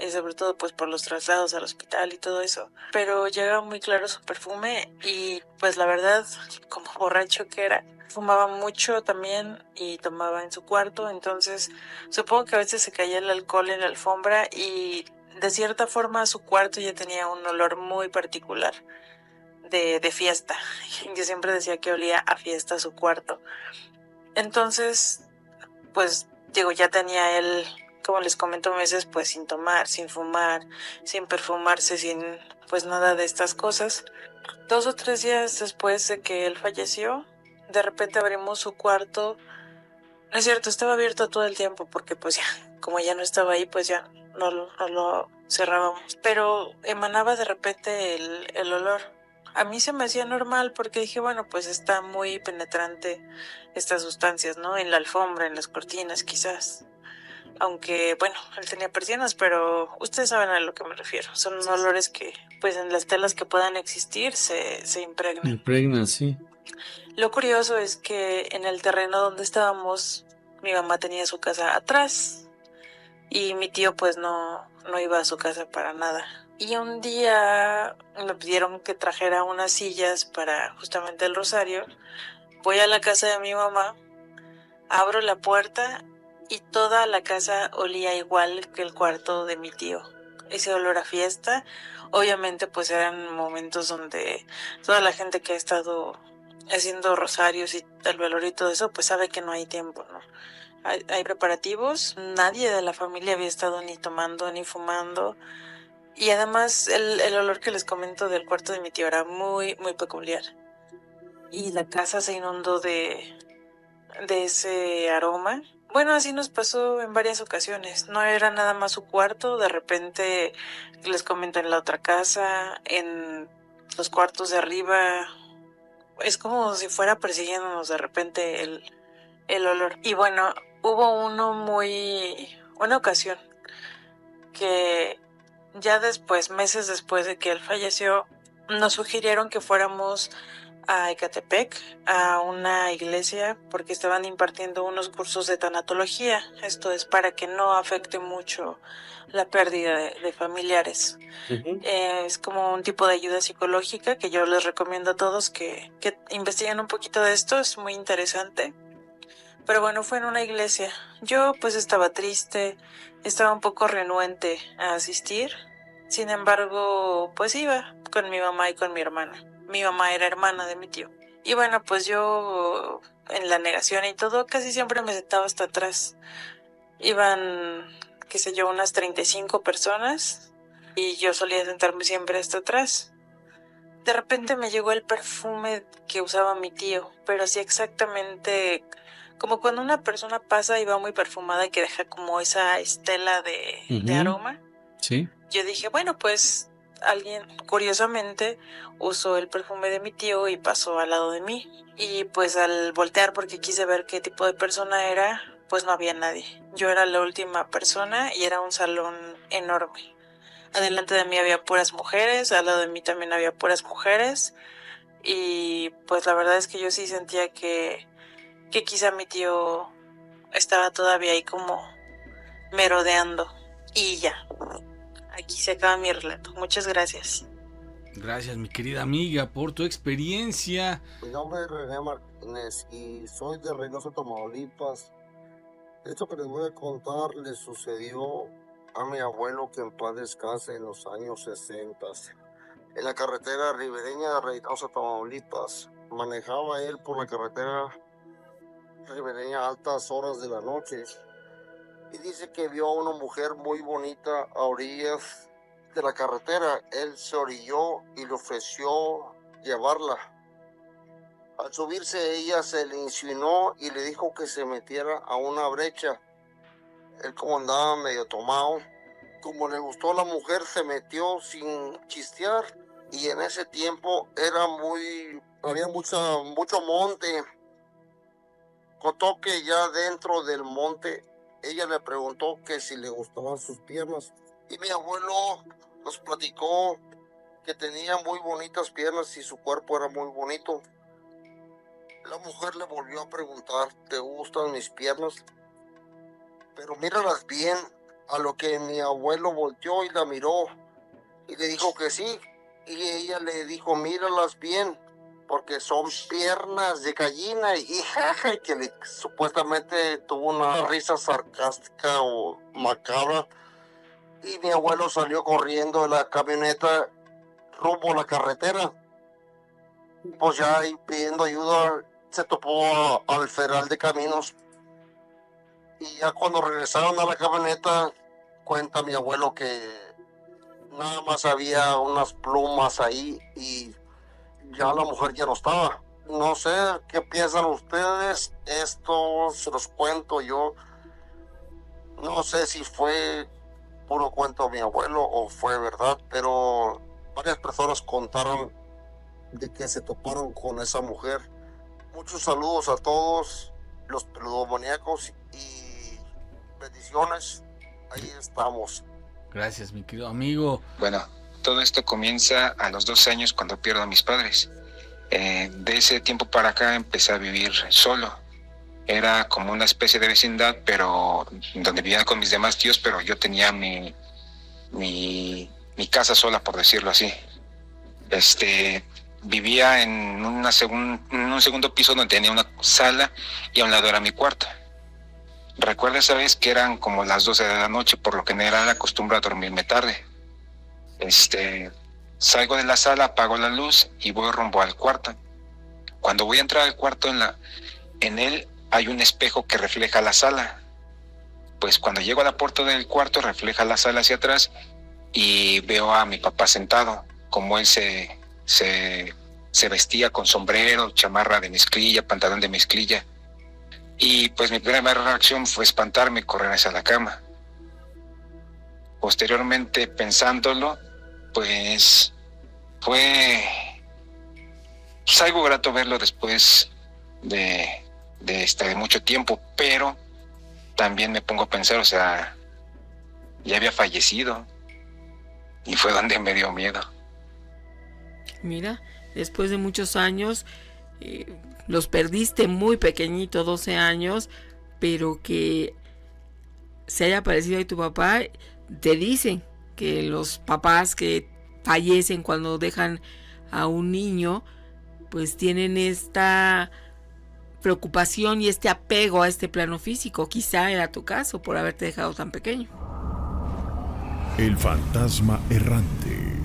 Sobre todo pues por los traslados al hospital y todo eso, pero llegaba muy claro su perfume y pues la verdad, como borracho que era, fumaba mucho también y tomaba en su cuarto, entonces supongo que a veces se caía el alcohol en la alfombra y de cierta forma su cuarto ya tenía un olor muy particular de fiesta. Yo siempre decía que olía a fiesta su cuarto. Entonces, pues digo, ya tenía él, como les comento, meses pues sin tomar, sin fumar, sin perfumarse, sin pues nada de estas cosas. 2 o 3 días después de que él falleció, de repente abrimos su cuarto. No es cierto, estaba abierto todo el tiempo porque pues ya, como ya no estaba ahí, pues ya no lo cerrábamos. Pero emanaba de repente el olor. A mí se me hacía normal porque dije, bueno, pues está muy penetrante estas sustancias, ¿no? En la alfombra, en las cortinas, quizás. Aunque, bueno, él tenía persianas, pero ustedes saben a lo que me refiero. Son olores que, pues en las telas que puedan existir, se impregnan. Impregna, sí. Lo curioso es que en el terreno donde estábamos, mi mamá tenía su casa atrás y mi tío pues no iba a su casa para nada. Y un día me pidieron que trajera unas sillas para justamente el rosario. Voy a la casa de mi mamá, abro la puerta y toda la casa olía igual que el cuarto de mi tío. Ese olor a fiesta. Obviamente pues eran momentos donde toda la gente que ha estado haciendo rosarios y el velorio y todo eso, pues sabe que no hay tiempo, ¿no? Hay preparativos, nadie de la familia había estado ni tomando ni fumando. Y además el olor que les comento del cuarto de mi tío era muy, muy peculiar. Y la casa se inundó de ese aroma. Bueno, así nos pasó en varias ocasiones. No era nada más su cuarto, de repente les comento en la otra casa, en los cuartos de arriba. Es como si fuera persiguiéndonos de repente el olor. Y bueno, hubo una ocasión que ya después, meses después de que él falleció, nos sugirieron que fuéramos a Ecatepec, a una iglesia, porque estaban impartiendo unos cursos de tanatología. Esto es para que no afecte mucho la pérdida de familiares. Es como un tipo de ayuda psicológica que yo les recomiendo a todos que investiguen un poquito de esto, es muy interesante. Pero bueno, fue en una iglesia. Yo pues estaba triste, estaba un poco renuente a asistir. Sin embargo, pues iba con mi mamá y con mi hermana. Mi mamá era hermana de mi tío. Y bueno, pues yo en la negación y todo, casi siempre me sentaba hasta atrás. Iban, qué sé yo, unas 35 personas y yo solía sentarme siempre hasta atrás. De repente me llegó el perfume que usaba mi tío, pero así exactamente como cuando una persona pasa y va muy perfumada y que deja como esa estela de aroma. Sí. Yo dije, bueno, pues alguien curiosamente usó el perfume de mi tío y pasó al lado de mí. Y pues al voltear porque quise ver qué tipo de persona era, pues no había nadie. Yo era la última persona y era un salón enorme. Adelante de mí había puras mujeres, al lado de mí también había puras mujeres. Y pues la verdad es que yo sí sentía que quizá mi tío estaba todavía ahí como merodeando. Y ya, aquí se acaba mi relato. Muchas gracias. Gracias, mi querida amiga, por tu experiencia. Mi nombre es René Martínez y soy de Reynosa, Tamaulipas. Esto que les voy a contar le sucedió a mi abuelo, que en paz descanse, en los años 60. En la carretera ribereña de Reynosa, Tamaulipas. Manejaba él por la carretera ribereña a altas horas de la noche y dice que vio a una mujer muy bonita a orillas de la carretera. Él se orilló y le ofreció llevarla. Al subirse ella se le insinuó y le dijo que se metiera a una brecha. Él, como andaba medio tomado, como le gustó a la mujer, se metió sin chistear, y en ese tiempo había mucho monte. Contó que ya dentro del monte ella le preguntó que si le gustaban sus piernas, y mi abuelo nos platicó que tenía muy bonitas piernas y su cuerpo era muy bonito. La mujer le volvió a preguntar: ¿te gustan mis piernas? Pero míralas bien. A lo que mi abuelo volteó y la miró y le dijo que sí. Y ella le dijo: míralas bien, porque son piernas de gallina. Y que supuestamente tuvo una risa sarcástica o macabra. Y mi abuelo salió corriendo de la camioneta rumbo a la carretera. Pues ya ahí pidiendo ayuda, se topó al federal de caminos. Y ya cuando regresaron a la camioneta, cuenta mi abuelo que nada más había unas plumas ahí y ya la mujer ya no estaba. No sé qué piensan ustedes, esto se los cuento yo. No sé si fue puro cuento de mi abuelo o fue verdad, pero varias personas contaron de que se toparon con esa mujer. Muchos saludos a todos los peludomaníacos y bendiciones. Ahí estamos. Gracias, mi querido amigo. Bueno, todo esto comienza a los 12 años cuando pierdo a mis padres. De ese tiempo para acá empecé a vivir solo. Era como una especie de vecindad, pero donde vivía con mis demás tíos, pero yo tenía mi casa sola, por decirlo así. Vivía en un segundo piso donde tenía una sala y a un lado era mi cuarto. Recuerdo esa vez que eran como las 12 de la noche, por lo que no era la costumbre a dormirme tarde. Salgo de la sala, apago la luz y voy rumbo al cuarto. Cuando voy a entrar al cuarto, en él hay un espejo que refleja la sala. Pues cuando llego a la puerta del cuarto, refleja la sala hacia atrás y veo a mi papá sentado, como él se vestía con sombrero, chamarra de mezclilla, pantalón de mezclilla. Y pues mi primera reacción fue espantarme y correr hacia la cama. Posteriormente, pensándolo, pues fue algo grato verlo después de mucho tiempo, pero también me pongo a pensar, o sea, ya había fallecido y fue donde me dio miedo. Mira, después de muchos años, los perdiste muy pequeñito, 12 años, pero que se haya aparecido ahí tu papá. Te dicen que los papás que fallecen cuando dejan a un niño, pues tienen esta preocupación y este apego a este plano físico. Quizá era tu caso por haberte dejado tan pequeño. El fantasma errante.